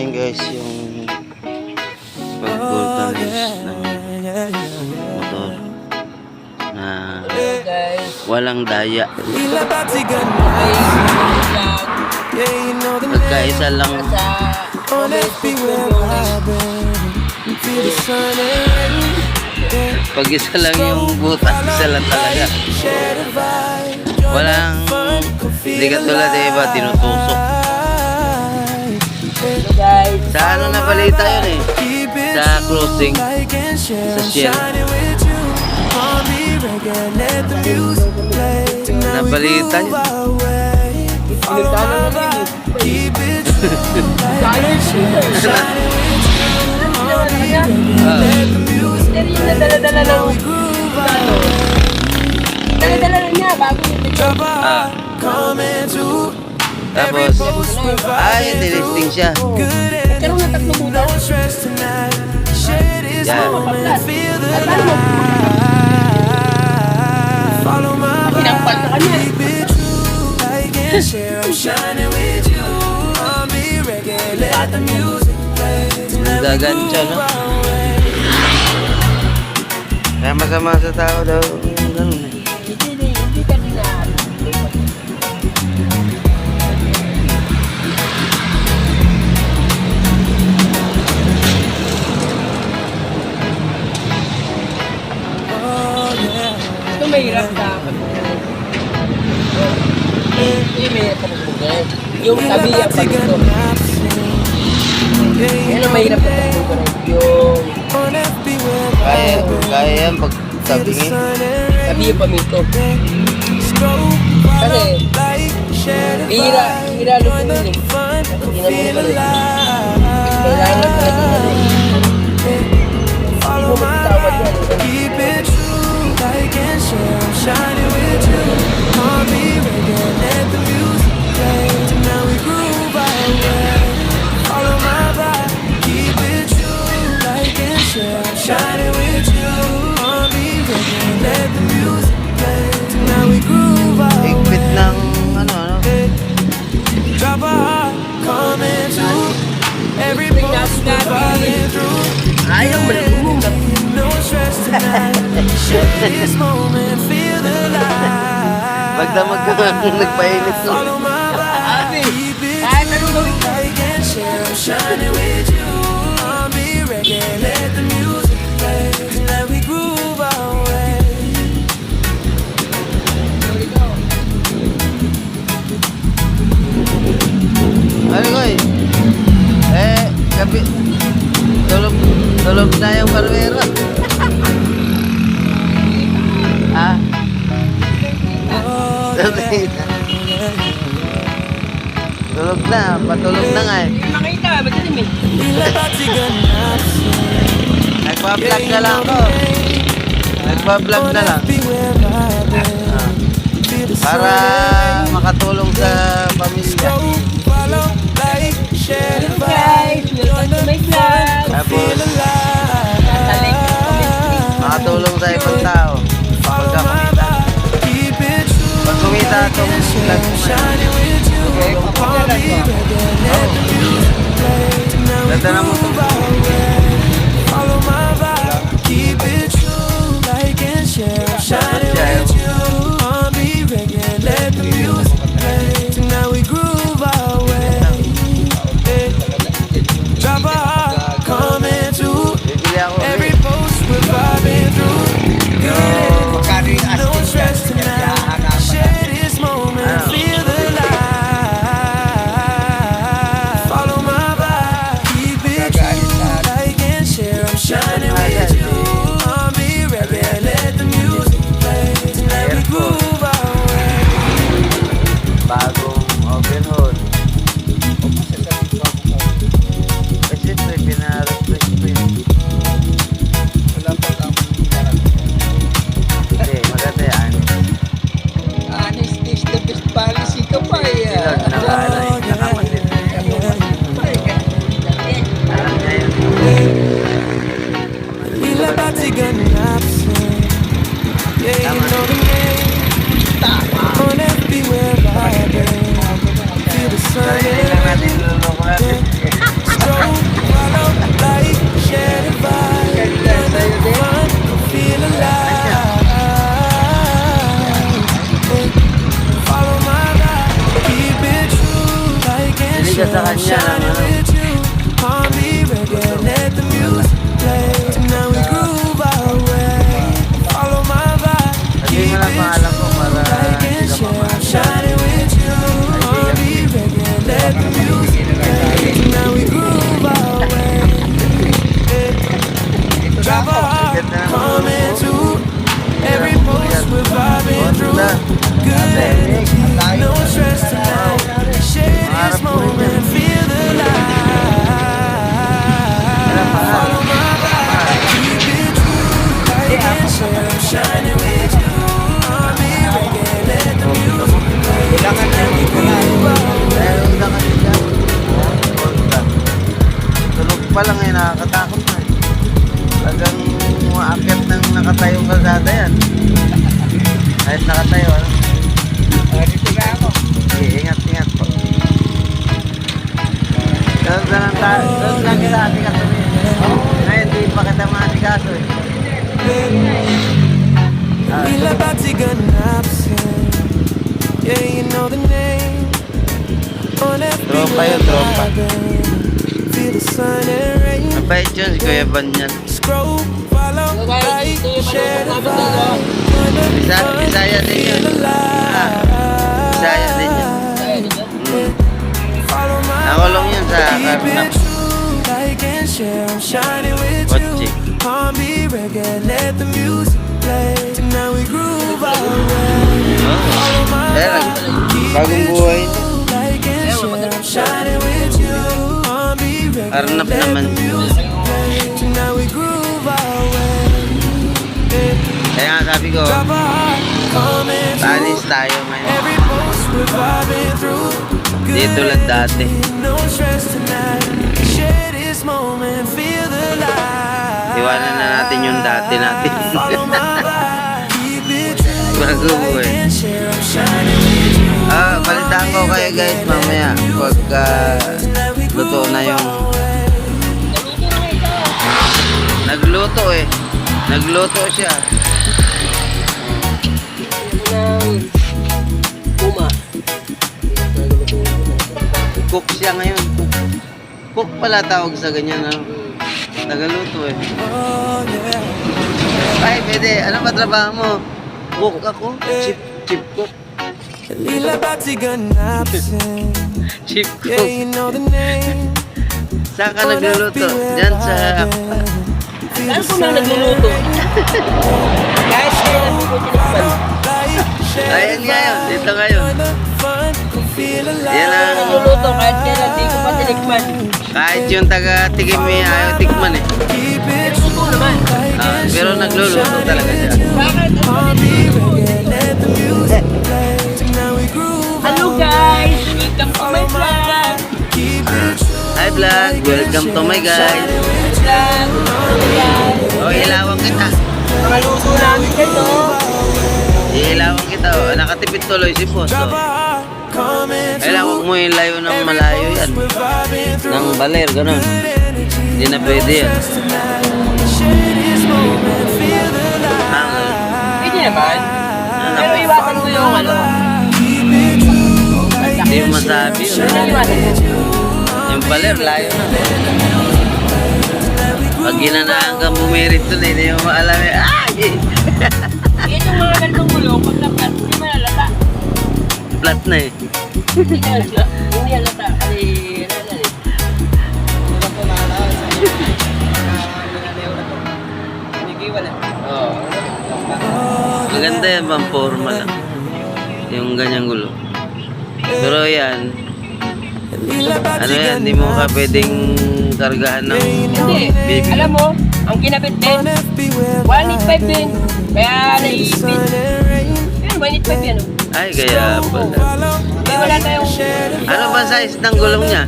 ngayon guys yung pag-vulcanize ng motor na walang daya. Magkaisa lang. Pag isa lang yung butas, isa lang talaga. Walang, hindi katulad na iba, tinutusok. Sa ano na balita yun eh? Sa crossing, sa Shell. Nabalita yun. Dala-dala na niya bago yung Tapos, nilisting siya. nagkaroon ng 3 butas. Yan. Pinampal ka kanya. Gagansya, no? Kaya masama sa tao daw. Ganun eh. Hindi ka rin na. Ito mahirap sa mahirap sa pagbubugan. Yung tabi ang pagbubugan. Yan ang mahirap sa pagbubugan. Yung Kaya yan pag tabingin. tabi yung pamito. Kasi hira lupunin eh. Hindi naman pala eh. Kailangan talaga yan eh. Hindi mo magtawad yan eh. Higpit ng ano. Ayaw mo na lumumap. Magdamag ka nung nagpainit no. Ate, kahit anong gawin ka. Ano ko eh? Gabi. Tulog na yung barbero. Ah? Tulog na, patulog na nga eh. Hindi makita, madalim eh. Nagpa-vlog na lang ko. Nagpa-vlog na lang. Ah. Para makatulong sa pamilya. Hello guys, welcome to my vlog. Tapos, Taling comment. makatulong sa ibang tao. Pagka kumita. Pag kumita itong vlog mo ngayon. Ganda na mo itong bibili ako niya ng ano. Sabihin mo lang pangalan ko para hindi ka mamahal. Ganda ng ulo mo. Every post we're vibing through. Good energy, no stress tonight. Share this moment, feel the light. Follow my vibe, keep it true. Like and share, I'm shining with you. Army reggae, let the music play. And we groove away. Ulang ka din dyan. Tulog pa lang eh, nakakatakot na eh. Talagang umaakyat ng nakatayong kalsada yan. Kahit nakatayo, ano? Dito na ako. Sige, ingat po. Doon lang kita atikaso eh. Ngayon, di pa kita maatikaso eh. Lila Batigan Napsin. Yeah, you know the name. On every Tropa yun, tropa. feel the sun and rain. Mabait yun, si Kuya Van yan. Scroll, follow, like, share the vibe. Bisaya din yun. Bisaya din yun. Follow my Nakulong yun sa keep it Karnap. true, like and share. I'm shining with Kotse. you. Army reggae, let the music play. Tonight we groove away. Follow my Pero, keep bagong it buhay. true, like and share. I'm shining with you. Army reggae, Karnap let naman. the music play. Tonight we groove away. Kaya nga sabi ko, Drop a heart, coming talis through. tayo ngayon. Every post we're vibing through. Di tulad dati. No stress tonight. Share this moment, feel the light. Iwanan na natin yung dati natin. Follow my vibe, keep it true. Bago Like buhay. and share, I'm shining with you. Balitaan ko kayo guys mamaya pagka luto na yung nagluto eh. Nagluto siya. Puma. Cook siya ngayon. Cook pala tawag sa ganyan. Ano? Nagaluto eh. Oh yeah. Ay, pwede. Ano ba trabaho mo? Cook ako. Chip cook. Lila Batigan Napsin. Chip Yeah, cook. you know the name. Saan ka nagluluto? Diyan sa... Saan po na nagluluto? Guys, kailan po tinakpan? Ayan ngayon. Dito ngayon. Yan ang... Nagluluto kahit kailan di ko pa tinikman. Kahit yung taga-tigimi ayaw tikman eh. Nagluluto naman. Pero nagluluto talaga siya. Bakit? Hello guys! Welcome to my vlog! Hi vlog! Welcome to my guys! Vlog! O, ilawang kita. Mga luto namin dito. Ilawang kita. O, nakatipid tuloy si Poso. Kailangan mo yung layo ng malayo yan. Ng baler, ganun. Hindi na pwede yan. Pwede naman. Pero iwasan ko yung ano. Hindi mo masabi yun. Ano iwasan ko? Yung baler, layo na. Pag ginanaan kang bumirit doon, hindi mo maalam eh. Ay! Itong mga ganitong gulong, pag naplat, hindi malalata. Flat na eh. Hindi halata. Hindi halata. Kasi, ano eh. Mura po nakalawan sa iyo. Hindi wala. Oo. Maganda yan, pang forma lang. Yung ganyang gulo. Pero yan, ano yan, hindi mo ka pwedeng kargahan ng Hindi. baby. Alam mo, ang kinabit din, 185 din. Kaya naipit. Yan, 185 yan. Ay, kaya pala. Kaya wala tayong... Ano ba size ng gulong niya?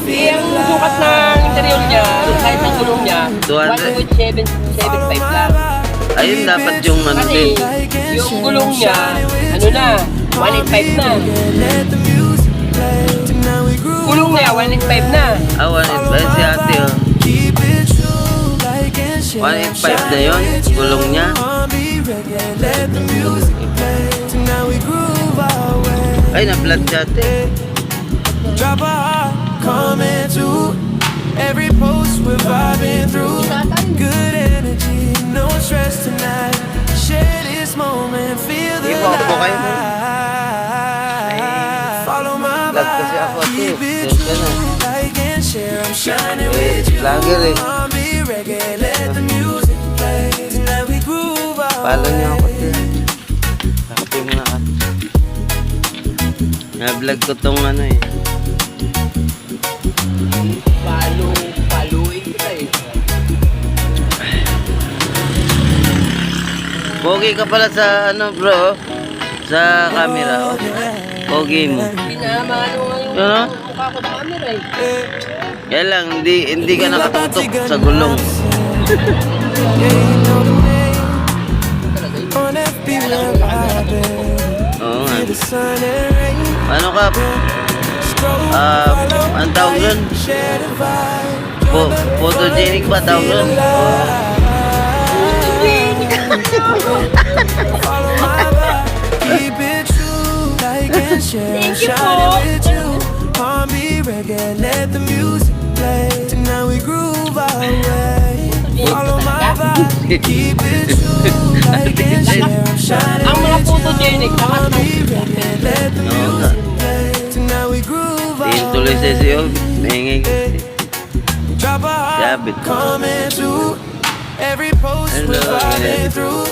Yung sukat ng interior niya, yung size ng gulong niya, 200? 1.75 lang. Ayun, dapat yung ano Kasi din. yung gulong niya, ano na, 185 na. Gulong niya, 185 na. Ah, 185 si ate oh. 185 na yun, gulong niya. Ay, na-flat si ate. kayo mo. Follow my Vlog kasi ako ate. keep it Yan ka na. true, like and share. I'm shining with you. Vlogger eh. Mommy, reggae, let the music play. Tonight we groove our Follow niyo ako way. ate. Kape mo na ate. Na-vlog ko tong ano eh. Paluin kita eh. Pogi ka pala sa ano bro? Sa camera. Oh. Pogi mo. Pinamano nga yung Ano? mukha ko sa camera eh. Kaya lang, hindi ka nakatutok sa gulong. Yeah, you know the name. On FB where I've been. Oo nga. The sun and rain. Ano ka? Ang tawag doon? Share the vibe. Photogenic ba tawag doon? Follow my vibe. Keep it true, like and share. Thank you Shining po. with you. R&B, reggae, let the music play. Tonight we groove our way. Follow my vibe. Keep it true, like and share. Shining Ang mga with you. photogenic, lakas ng R&B, reggae, let the Oo nga. music play. Tonight we groove Tingin our tuloy sa way. siyo. Maingay kasi. Drop a heart, Sabit. coming through. Every post Hello, we're vibing yeah. through.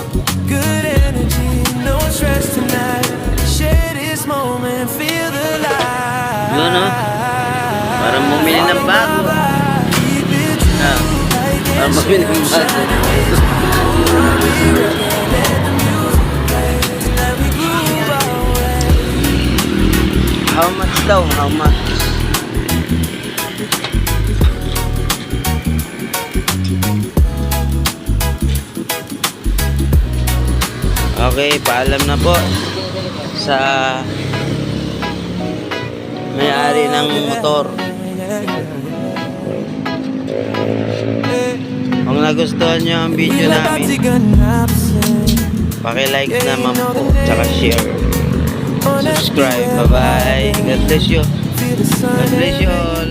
Good energy, no stress tonight. Share this moment, feel the light. Yun no? Parang bumili ng bago. Keep it true, Ah, like parang and bumili ng share. bago. Let the music play. Tonight we groove our way. How much daw? How much? Okay, paalam na po sa may-ari ng motor. Kung nagustuhan nyo ang video Feel like I namin, take a nap, say. paki-like naman po, tsaka share, On subscribe. Bye-bye. God bless you. Feel the sun God bless and you rain. all.